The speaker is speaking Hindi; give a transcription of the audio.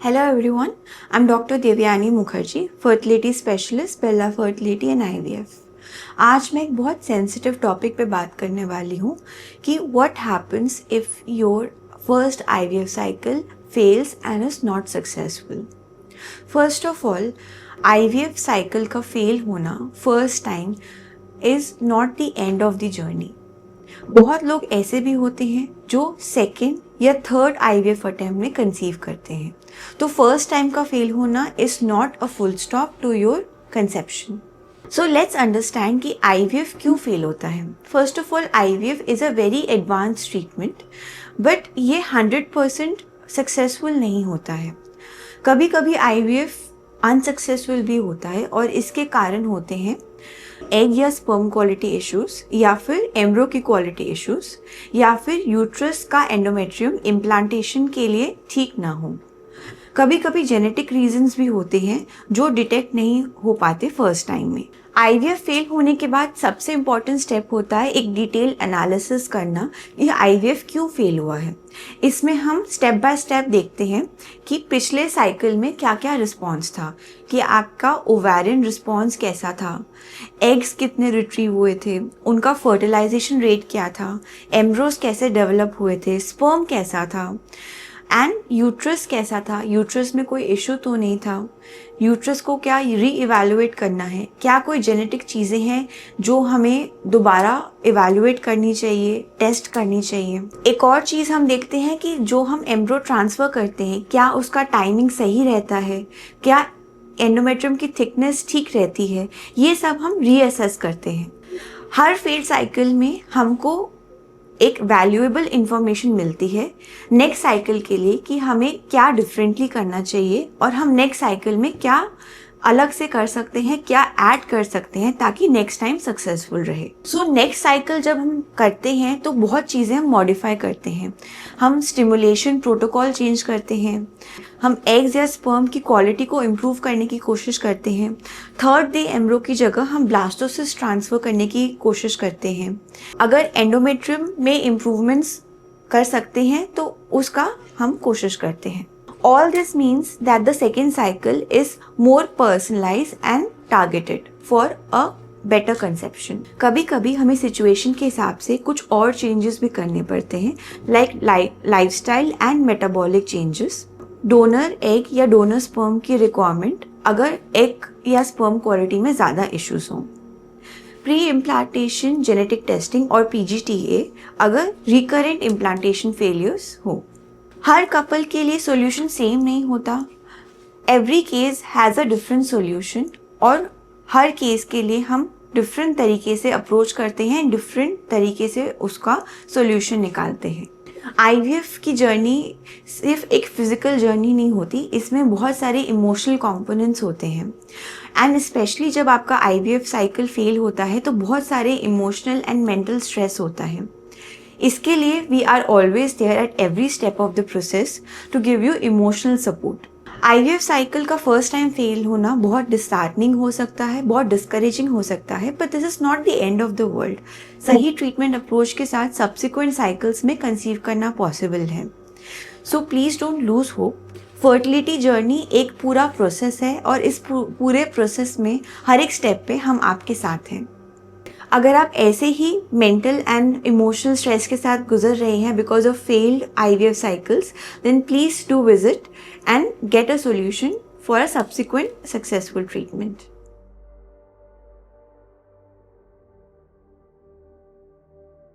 Hello everyone, I'm Dr. Devyani Mukherjee, fertility specialist, Bella Fertility and IVF। आज मैं एक बहुत सेंसिटिव टॉपिक पे बात करने वाली हूँ कि what happens if your first IVF cycle fails and is not successful। First of all, IVF cycle का fail होना first time is not the end of the journey। बहुत लोग ऐसे भी होते हैं जो सेकेंड या थर्ड IVF अटेम्प्ट में कंसीव करते हैं, तो फर्स्ट टाइम का फेल होना is not a full stop to your conception. So let's understand कि IVF क्यों फेल होता है। First of all, IVF is a very advance treatment, but ये 100% सक्सेसफुल नहीं होता है। कभी कभी IVF अनसक्सेसफुल भी होता है और इसके कारण होते हैं एग या स्पर्म क्वालिटी इश्यूज, या फिर एम्ब्रो की क्वालिटी इश्यूज, या फिर यूट्रस का एंडोमेट्रियम इम्प्लांटेशन के लिए ठीक ना हो। कभी कभी जेनेटिक रीजंस भी होते हैं जो डिटेक्ट नहीं हो पाते फर्स्ट टाइम में। IVF फेल होने के बाद सबसे इम्पॉर्टेंट स्टेप होता है एक डिटेल एनालिसिस करना, ये IVF क्यों फेल हुआ है। इसमें हम स्टेप बाय स्टेप देखते हैं कि पिछले साइकिल में क्या क्या रिस्पॉन्स था, कि आपका ओवेरियन रिस्पॉन्स कैसा था, एग्स कितने रिट्रीव हुए थे, उनका फर्टिलाइजेशन रेट क्या था, एम्ब्रोस कैसे डेवलप हुए थे, स्पर्म कैसा था, एंड यूट्रस कैसा था, यूट्रस में कोई इशू तो नहीं था, यूट्रस को क्या री इवैल्यूएट करना है, क्या कोई जेनेटिक चीज़ें हैं जो हमें दोबारा इवैल्यूएट करनी चाहिए, टेस्ट करनी चाहिए। एक और चीज़ हम देखते हैं कि जो हम एम्ब्रो ट्रांसफ़र करते हैं क्या उसका टाइमिंग सही रहता है, क्या एंडोमेट्रियम की थिकनेस ठीक रहती है, ये सब हम रीअसेस करते हैं। हर फेड साइकिल में हमको एक वैल्यूएबल इंफॉर्मेशन मिलती है नेक्स्ट साइकिल के लिए कि हमें क्या डिफरेंटली करना चाहिए और हम नेक्स्ट साइकिल में क्या अलग से कर सकते हैं, क्या ऐड कर सकते हैं ताकि नेक्स्ट टाइम सक्सेसफुल रहे। सो नेक्स्ट साइकिल जब हम करते हैं तो बहुत चीज़ें हम मॉडिफाई करते हैं। हम स्टिमुलेशन प्रोटोकॉल चेंज करते हैं, हम एग्स या स्पर्म की क्वालिटी को इम्प्रूव करने की कोशिश करते हैं, थर्ड डे एम्ब्रो की जगह हम ब्लास्टोसिस्ट ट्रांसफ़र करने की कोशिश करते हैं। अगर एंडोमेट्रियम में इम्प्रूवमेंट्स कर सकते हैं तो उसका हम कोशिश करते हैं। All this means that the second cycle is more personalized and targeted for a better conception। कभी कभी हमें सिचुएशन के हिसाब से कुछ और चेंजेस भी करने पड़ते हैं, like lifestyle and metabolic changes, donor egg या डोनर स्पर्म की रिक्वायरमेंट अगर एग या स्पर्म क्वालिटी में ज़्यादा इश्यूज हों, प्री इम्प्लांटेशन जेनेटिक टेस्टिंग और PGTA अगर रिकरेंट इम्प्लांटेशन फेलियर्स हो। हर कपल के लिए सॉल्यूशन सेम नहीं होता, every case has a different solution और हर केस के लिए हम डिफरेंट तरीके से अप्रोच करते हैं, डिफरेंट तरीके से उसका सॉल्यूशन निकालते हैं। IVF की जर्नी सिर्फ एक फिज़िकल जर्नी नहीं होती, इसमें बहुत सारे इमोशनल कंपोनेंट्स होते हैं, एंड स्पेशली जब आपका IVF साइकिल फेल होता है तो बहुत सारे इमोशनल एंड मेंटल स्ट्रेस होता है। इसके लिए we are always there at every step of the process to give you emotional support. IVF cycle का फर्स्ट टाइम फेल होना बहुत डिसहार्टनिंग हो सकता है, बहुत डिस्करेजिंग हो सकता है, but this is not the end of the world. सही ट्रीटमेंट अप्रोच के साथ सब्सिक्वेंट साइकिल्स में कंसीव करना पॉसिबल है। So please don't lose hope. Fertility journey एक पूरा प्रोसेस है और इस पूरे प्रोसेस में हर एक स्टेप पे हम आपके साथ हैं। अगर आप ऐसे ही मेंटल एंड इमोशनल स्ट्रेस के साथ गुजर रहे हैं because of failed IVF cycles, then please do visit and get a solution for a subsequent successful treatment.